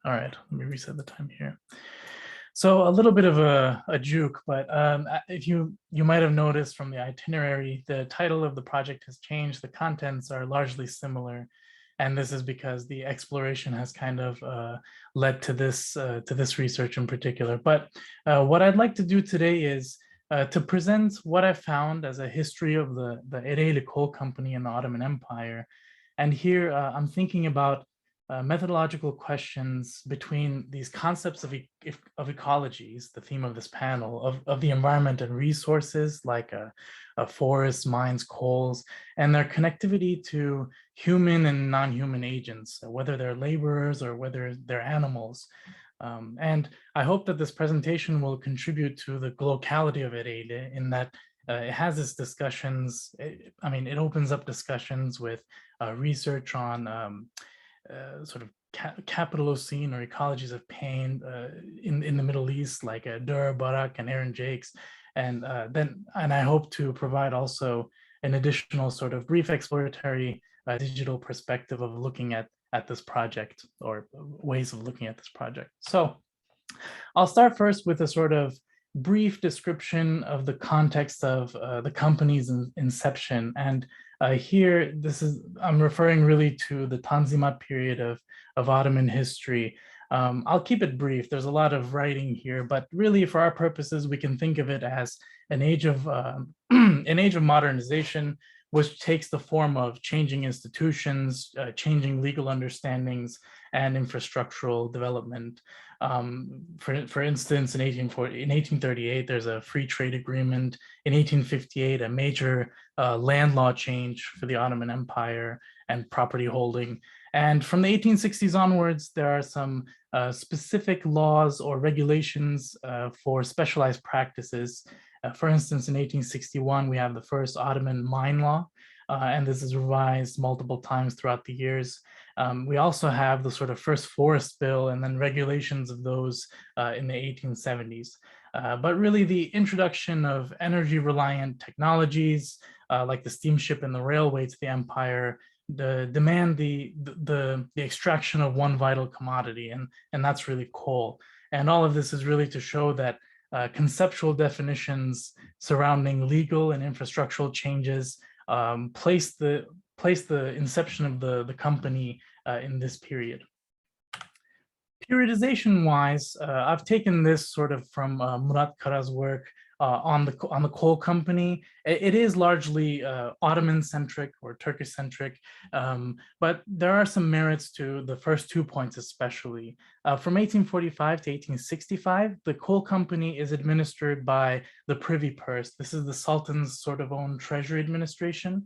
All right, let me reset the time here. So a little bit of a juke, but if you might have noticed from the itinerary, the title of the project has changed. The contents are largely similar, and this is because the exploration has kind of led to this research in particular. But what I'd like to do today is to present what I found as a history of the Ereğli Coal Company in the Ottoman Empire. And here I'm thinking about methodological questions between these concepts of ecologies, the theme of this panel, of the environment and resources like forests, mines, coals, and their connectivity to human and non-human agents, whether they're laborers or whether they're animals. And I hope that this presentation will contribute to the locality of Ereğli in that it has its discussions. It opens up discussions with research on sort of Capitalocene or ecologies of pain in the Middle East, like Dur Barak and Aaron Jakes, and I hope to provide also an additional sort of brief exploratory digital perspective of looking at this project, or ways of looking at this project. So I'll start first with a sort of brief description of the context of the company's inception. And here, I'm referring really to the Tanzimat period of Ottoman history. I'll keep it brief. There's a lot of writing here, but really for our purposes, we can think of it as an age of modernization, which takes the form of changing institutions, changing legal understandings, and infrastructural development. For instance, in 1838, there's a free trade agreement. In 1858, a major land law change for the Ottoman Empire and property holding. And from the 1860s onwards, there are some specific laws or regulations for specialized practices. For instance, in 1861, we have the first Ottoman mine law, and this is revised multiple times throughout the years. We also have the sort of first forest bill and then regulations of those in the 1870s. But really the introduction of energy-reliant technologies like the steamship and the railway to the empire demand the extraction of one vital commodity, and that's really coal. And all of this is really to show that conceptual definitions surrounding legal and infrastructural changes place the inception of the company in this period. Periodization wise, I've taken this sort of from Murat Kara's work on the coal company. It is largely Ottoman centric or Turkish centric, but there are some merits to the first 2 points, especially. From 1845 to 1865, the coal company is administered by the Privy Purse. This is the Sultan's sort of own treasury administration.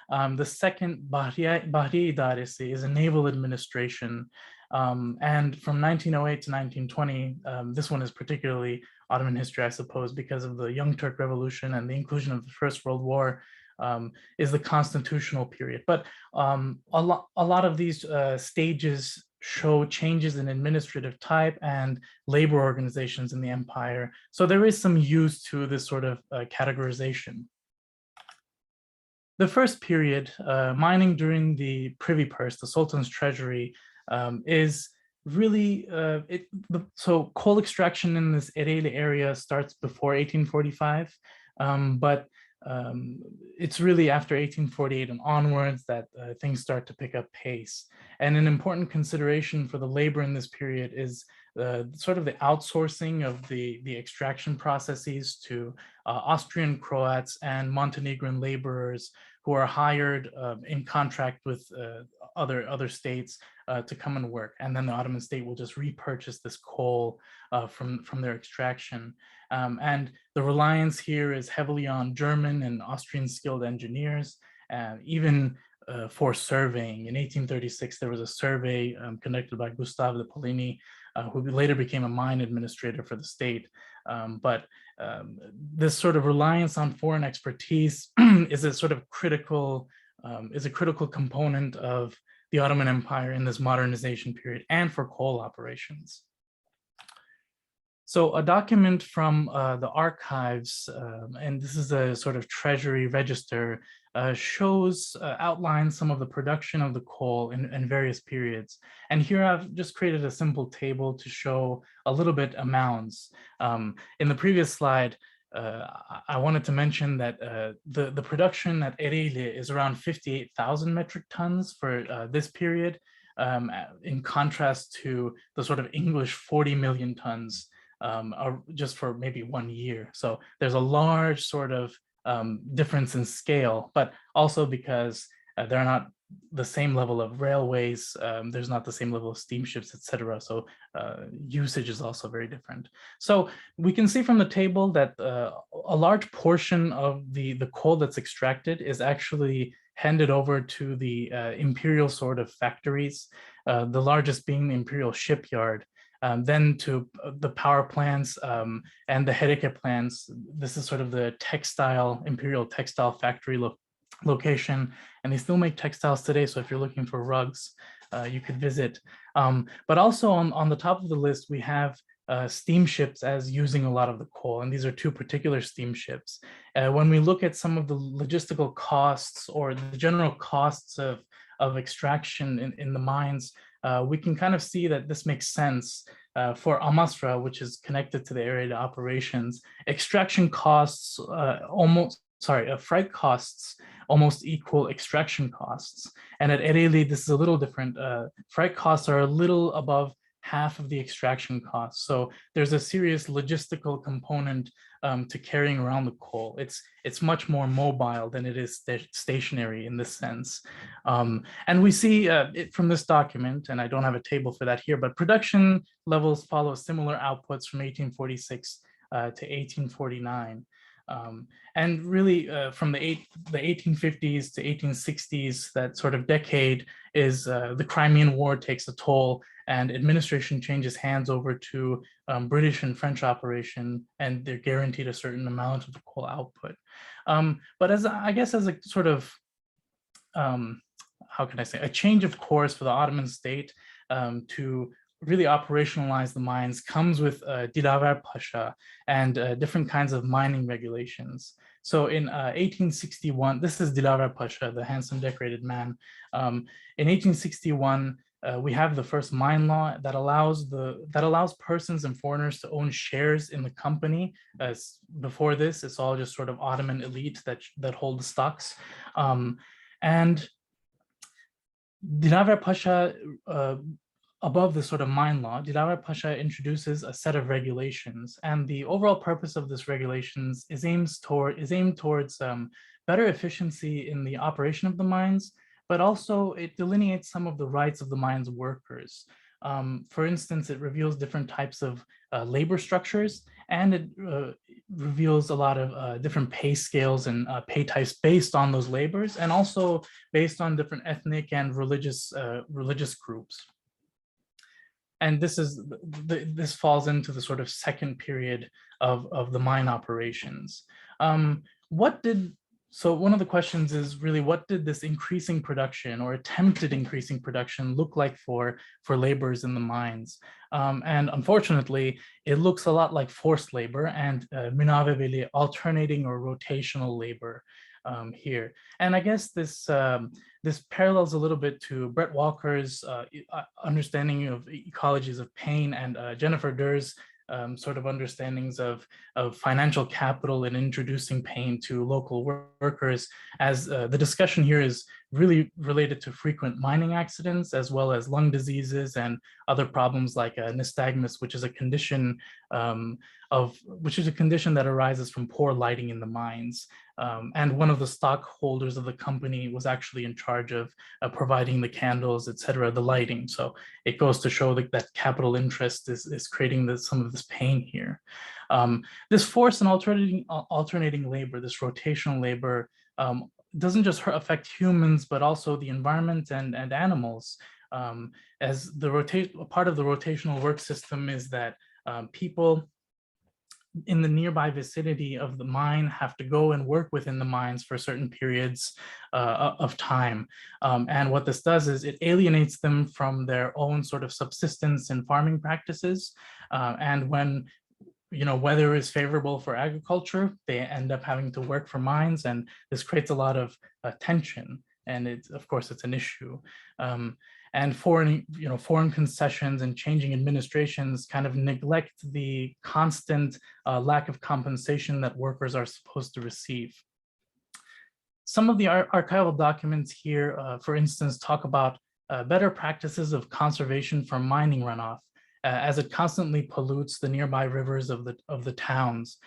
The second, Bahriye İdaresi, is a naval administration. And from 1908 to 1920, this one is particularly Ottoman history, I suppose, because of the Young Turk Revolution and the inclusion of the First World War, is the constitutional period. But a lot of these stages show changes in administrative type and labor organizations in the empire. So there is some use to this sort of categorization. The first period, mining during the Privy Purse, the Sultan's treasury, is really, so coal extraction in this Ereğli area starts before 1845, but it's really after 1848 and onwards that things start to pick up pace. And an important consideration for the labor in this period is sort of the outsourcing of the extraction processes to Austrian Croats and Montenegrin laborers who are hired in contract with other states to come and work. And then the Ottoman state will just repurchase this coal from their extraction. And the reliance here is heavily on German and Austrian skilled engineers, even for surveying. In 1836, there was a survey conducted by Gustav de Poligny, who later became a mine administrator for the state. But this sort of reliance on foreign expertise is a sort of critical component of the Ottoman Empire in this modernization period and for coal operations. So a document from the archives, and this is a sort of treasury register, outlines some of the production of the coal in various periods. And here I've just created a simple table to show a little bit amounts. In the previous slide, I wanted to mention that the production at Ereğli is around 58,000 metric tons for this period, in contrast to the sort of English 40 million tons just for maybe 1 year. So there's a large sort of difference in scale, but also because they're not the same level of railways, there's not the same level of steamships, etc. So usage is also very different. So we can see from the table that a large portion of the coal that's extracted is actually handed over to the imperial sort of factories, the largest being the imperial shipyard. Then to the power plants and the Hereke plants. This is sort of the imperial textile factory location, and they still make textiles today. So if you're looking for rugs, you could visit. But also on the top of the list, we have steamships as using a lot of the coal, and these are two particular steamships. When we look at some of the logistical costs or the general costs of extraction in the mines, we can kind of see that this makes sense for Amasra, which is connected to the area operations. Extraction costs freight costs almost equal extraction costs. And at Ereğli, this is a little different. Freight costs are a little above half of the extraction costs. So there's a serious logistical component to carrying around the coal. It's much more mobile than it is stationary in this sense. And we see it from this document, and I don't have a table for that here, but production levels follow similar outputs from 1846 to 1849. And really from the 1850s to 1860s, that sort of decade is the Crimean War takes a toll, and administration changes hands over to British and French operation, and they're guaranteed a certain amount of the coal output. But as a sort of, how can I say, a change of course for the Ottoman state to really operationalize the mines comes with Dilaver Pasha and different kinds of mining regulations. So in 1861, this is Dilaver Pasha, the handsome decorated man. In 1861, we have the first mine law that allows persons and foreigners to own shares in the company. As before this, it's all just sort of Ottoman elite that hold the stocks. And Dilaver Pasha, above the sort of mine law, Dilaver Pasha introduces a set of regulations, and the overall purpose of this regulations is aimed towards better efficiency in the operation of the mines, but also it delineates some of the rights of the mine's workers. For instance, it reveals different types of labor structures, and it reveals a lot of different pay scales and pay types based on those labors, and also based on different ethnic and religious groups. And this falls into the sort of second period of the mine operations. So one of the questions is really, what did this increasing production or attempted increasing production look like for laborers in the mines? And unfortunately, it looks a lot like forced labor and münavebeli, alternating or rotational labor here. And I guess this parallels a little bit to Brett Walker's understanding of ecologies of pain and Jennifer Durr's sort of understandings of financial capital and introducing pain to local workers, as the discussion here is really related to frequent mining accidents, as well as lung diseases and other problems like nystagmus, which is a condition that arises from poor lighting in the mines. And one of the stockholders of the company was actually in charge of providing the candles, etc., the lighting. So it goes to show that capital interest is creating some of this pain here. This forced and alternating labor, this rotational labor, doesn't just affect humans, but also the environment and animals. As part of the rotational work system is that people in the nearby vicinity of the mine have to go and work within the mines for certain periods of time. And what this does is it alienates them from their own sort of subsistence and farming practices. And when weather is favorable for agriculture, they end up having to work for mines, and this creates a lot of tension. And of course, it's an issue. And foreign concessions and changing administrations kind of neglect the constant lack of compensation that workers are supposed to receive. Some of the archival documents here, for instance, talk about better practices of conservation from mining runoff, as it constantly pollutes the nearby rivers of the towns.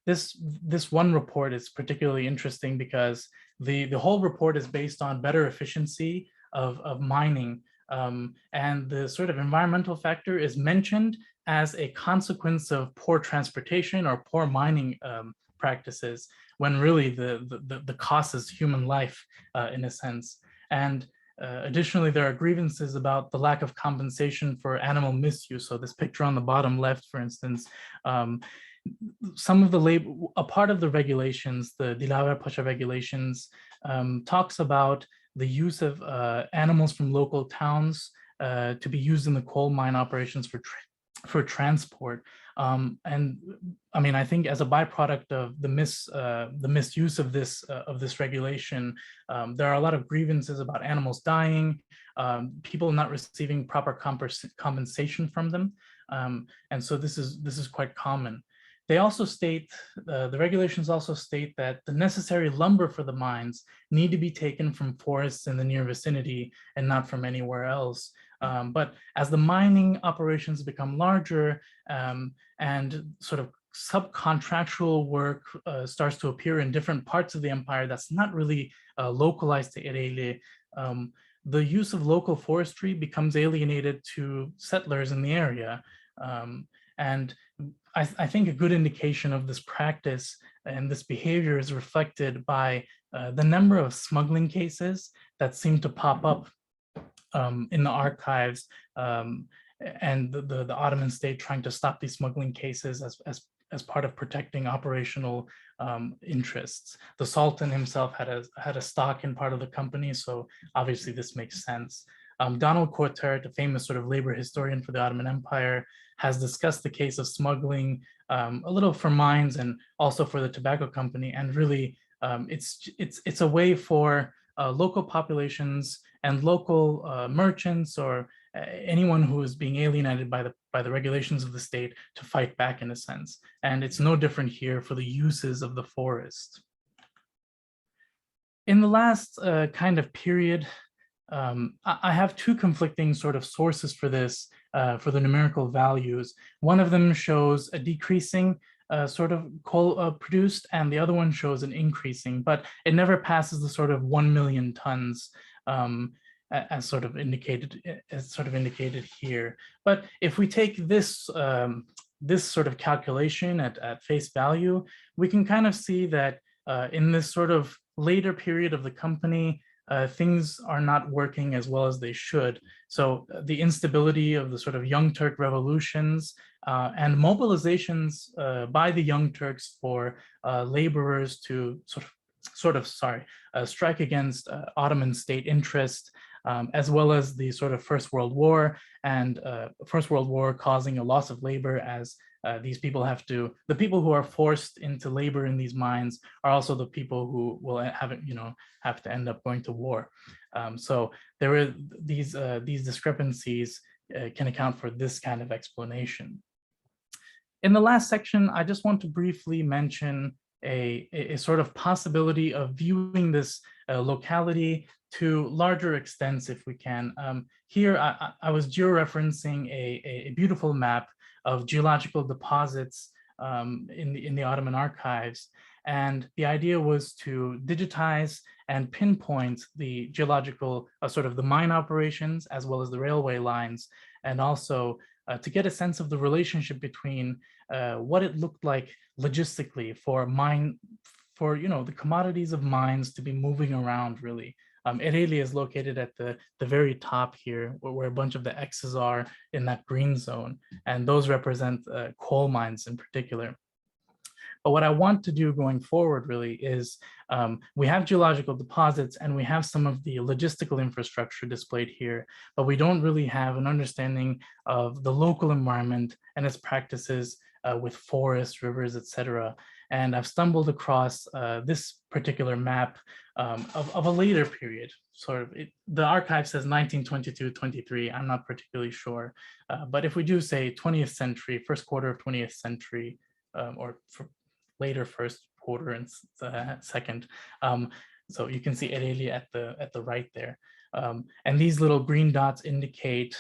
This one report is particularly interesting because the whole report is based on better efficiency of mining, and the sort of environmental factor is mentioned as a consequence of poor transportation or poor mining practices, when really the cost is human life in a sense. And additionally, there are grievances about the lack of compensation for animal misuse. So this picture on the bottom left, for instance, some of a part of the regulations, the Dilaver Pasha regulations, talks about the use of animals from local towns to be used in the coal mine operations for transport. And I mean, I think as a byproduct of the misuse of this regulation, there are a lot of grievances about animals dying, people not receiving proper compensation from them, and so this is quite common. They also state, the regulations also state that the necessary lumber for the mines need to be taken from forests in the near vicinity and not from anywhere else. But as the mining operations become larger and sort of subcontractual work starts to appear in different parts of the empire that's not really localized to Ereğli, the use of local forestry becomes alienated to settlers in the area. And I think a good indication of this practice and this behavior is reflected by the number of smuggling cases that seem to pop up in the archives, and the Ottoman state trying to stop these smuggling cases as part of protecting operational interests. The Sultan himself had a stock in part of the company, so obviously this makes sense. Donald Courtert, a famous sort of labor historian for the Ottoman Empire, has discussed the case of smuggling a little for mines and also for the tobacco company, and really it's a way for local populations and local merchants or anyone who is being alienated by the regulations of the state to fight back, in a sense. And it's no different here for the uses of the forest. In the last kind of period, I have two conflicting sort of sources for this, for the numerical values. One of them shows a decreasing sort of coal produced, and the other one shows an increasing, but it never passes the sort of 1 million tons as sort of indicated here. But if we take this this sort of calculation at face value, we can kind of see that in this sort of later period of the company, things are not working as well as they should. So the instability of the sort of Young Turk revolutions and mobilizations by the Young Turks for laborers to strike against Ottoman state interest, as well as the sort of First World War, and First World War causing a loss of labor as these people the people who are forced into labor in these mines are also the people who will have to end up going to war. So there are these discrepancies can account for this kind of explanation. In the last section, I just want to briefly mention a sort of possibility of viewing this locality to larger extents if we can. Here, I was georeferencing a beautiful map of geological deposits in the Ottoman archives. And the idea was to digitize and pinpoint the geological, sort of the mine operations, as well as the railway lines, and also to get a sense of the relationship between what it looked like logistically for the commodities of mines to be moving around, really. Ereğli is located at the very top here, where a bunch of the X's are in that green zone, and those represent coal mines in particular. But what I want to do going forward really is we have geological deposits and we have some of the logistical infrastructure displayed here, but we don't really have an understanding of the local environment and its practices with forests, rivers, etc. And I've stumbled across this particular map of a later period. Sort of, the archive says 1922-23. I'm not particularly sure, but if we do say 20th century, first quarter of 20th century, or later first quarter and second. So you can see Ereğli at the right there. And these little green dots indicate,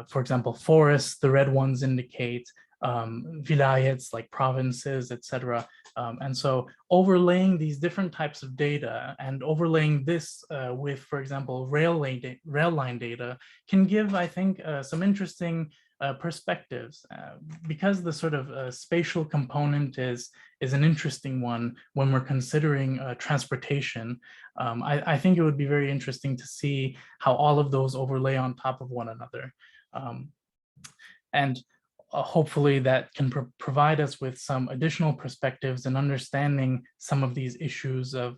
for example, forests. The red ones indicate vilayets, like provinces, etc. And so overlaying these different types of data and overlaying this with, for example, rail line data can give, I think, some interesting perspectives, because the sort of spatial component is an interesting one when we're considering transportation. I think it would be very interesting to see how all of those overlay on top of one another. And hopefully that can provide us with some additional perspectives and understanding some of these issues of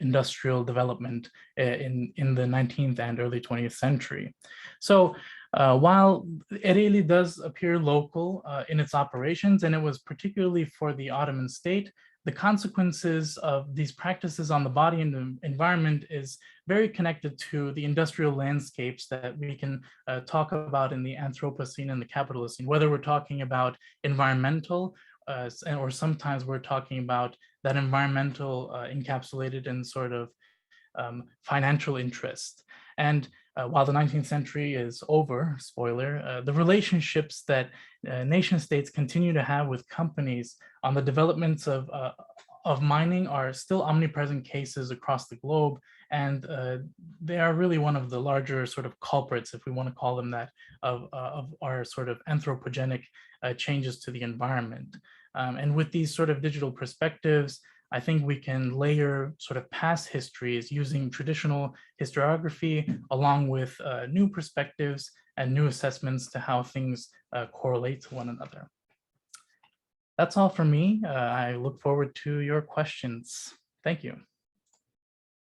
industrial development in the 19th and early 20th century. So while Ereğli does appear local in its operations, and it was particularly for the Ottoman state, the consequences of these practices on the body and the environment is very connected to the industrial landscapes that we can talk about in the Anthropocene and the Capitalocene, whether we're talking about environmental or sometimes we're talking about that environmental encapsulated in sort of financial interest. And while the 19th century is over, spoiler, the relationships that nation states continue to have with companies on the developments of mining are still omnipresent cases across the globe. And they are really one of the larger sort of culprits, if we want to call them that, of our sort of anthropogenic changes to the environment. And with these sort of digital perspectives, I think we can layer sort of past histories using traditional historiography along with new perspectives and new assessments to how things correlate to one another. That's all for me. I look forward to your questions. Thank you.